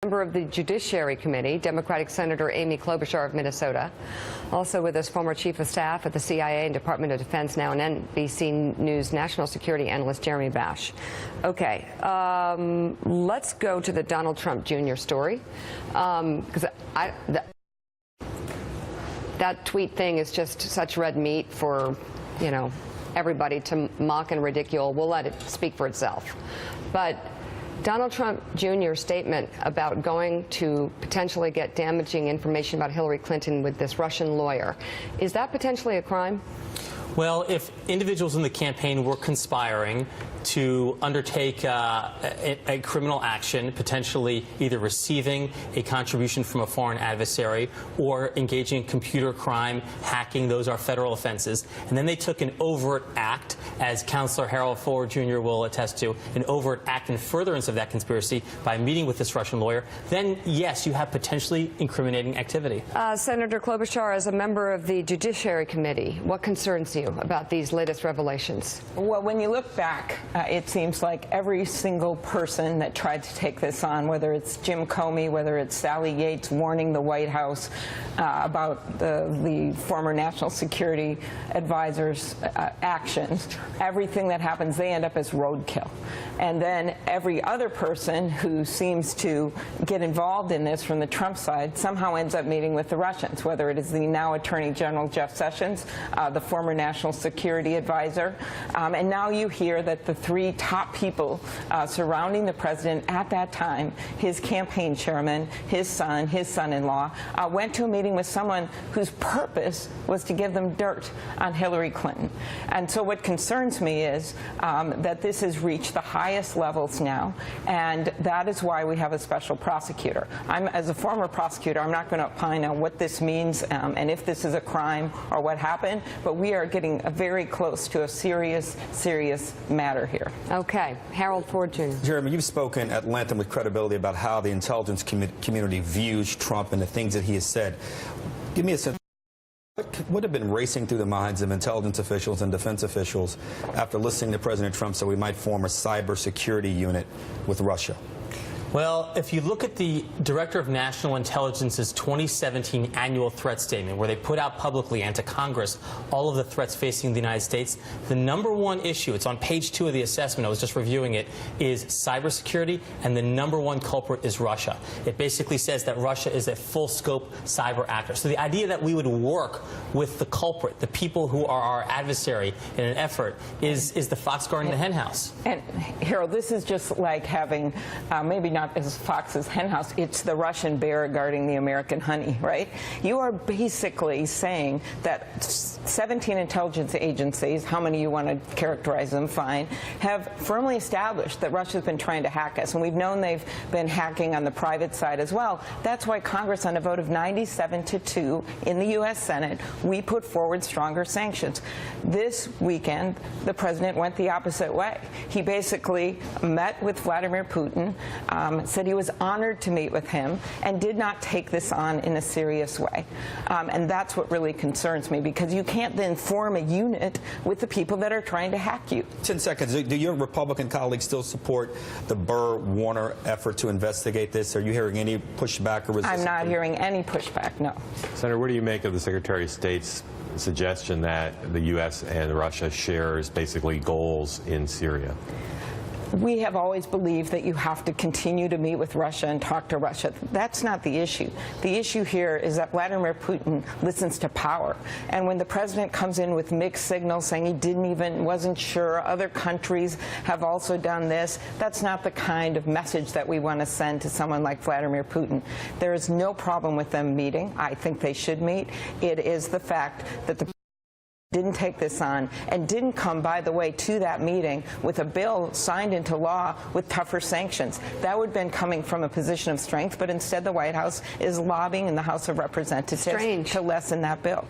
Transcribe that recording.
member of the Judiciary Committee, Democratic Senator Amy Klobuchar of Minnesota. Also with us, former Chief of Staff at the CIA and Department of Defense, now an NBC News national security analyst, Jeremy Bash. Okay, let's go to the Donald Trump Jr. story, because that tweet thing is just such red meat for, you know, everybody to mock and ridicule. We'll let it speak for itself. But Donald Trump Jr.'s statement about going to potentially get damaging information about Hillary Clinton with this Russian lawyer, is that potentially a crime? Well, if individuals in the campaign were conspiring to undertake a criminal action, potentially either receiving a contribution from a foreign adversary or engaging in computer crime, hacking, those are federal offenses, and then they took an overt act, as Counselor Harold Ford Jr. will attest to, an overt act in furtherance of that conspiracy by meeting with this Russian lawyer, then yes, you have potentially incriminating activity. Senator Klobuchar, as a member of the Judiciary Committee, what concerns you about these latest revelations? Well, when you look back, it seems like every single person that tried to take this on, whether it's Jim Comey, whether it's Sally Yates warning the White House about the former national security advisor's actions, everything that happens, they end up as roadkill. And then every other person who seems to get involved in this from the Trump side somehow ends up meeting with the Russians, whether it is the now Attorney General Jeff Sessions, the former national security advisor, and now you hear that the three top people surrounding the president at that time, his campaign chairman, his son-in-law, went to a meeting with someone whose purpose was to give them dirt on Hillary Clinton. And so what concerns me is that this has reached the highest levels now, and that is why we have a special prosecutor. As a former prosecutor, I'm not going to opine on what this means and if this is a crime or what happened, but we are getting very close to a serious matter here. Okay. Harold Ford Jr. Jeremy, you've spoken at length and with credibility about how the intelligence community views Trump and the things that he has said. Give me a sense. What would have been racing through the minds of intelligence officials and defense officials after listening to President Trump say we might form a cybersecurity unit with Russia? Well, if you look at the Director of National Intelligence's 2017 annual threat statement, where they put out publicly and to Congress all of the threats facing the United States, the #1 issue, it's on page 2 of the assessment, I was just reviewing it, is cybersecurity, and the #1 culprit is Russia. It basically says that Russia is a full-scope cyber actor. So the idea that we would work with the culprit, the people who are our adversary in an effort, is the fox guarding the henhouse. And, Harold, this is just like having, maybe not as fox's henhouse, it's the Russian bear guarding the American honey, right? You are basically saying that 17 intelligence agencies, how many you want to characterize them, fine, have firmly established that Russia's been trying to hack us, and we've known they've been hacking on the private side as well. That's why Congress, on a vote of 97-2 in the U.S. Senate, we put forward stronger sanctions. This weekend, the president went the opposite way. He basically met with Vladimir Putin, said he was honored to meet with him, and did not take this on in a serious way. And that's what really concerns me, because you can't then form a unit with the people that are trying to hack you. 10 seconds. Do your Republican colleagues still support the Burr-Warner effort to investigate this? Are you hearing any pushback or resistance? I'm not hearing any pushback, no. Senator, what do you make of the Secretary of State's suggestion that the U.S. and Russia shares basically goals in Syria? We have always believed that you have to continue to meet with Russia and talk to Russia. That's not the issue. The issue here is that Vladimir Putin listens to power. And when the president comes in with mixed signals saying he wasn't sure, other countries have also done this, that's not the kind of message that we want to send to someone like Vladimir Putin. There is no problem with them meeting. I think they should meet. It is the fact that the didn't take this on, and didn't come, by the way, to that meeting with a bill signed into law with tougher sanctions. That would have been coming from a position of strength, but instead the White House is lobbying in the House of Representatives to lessen that bill.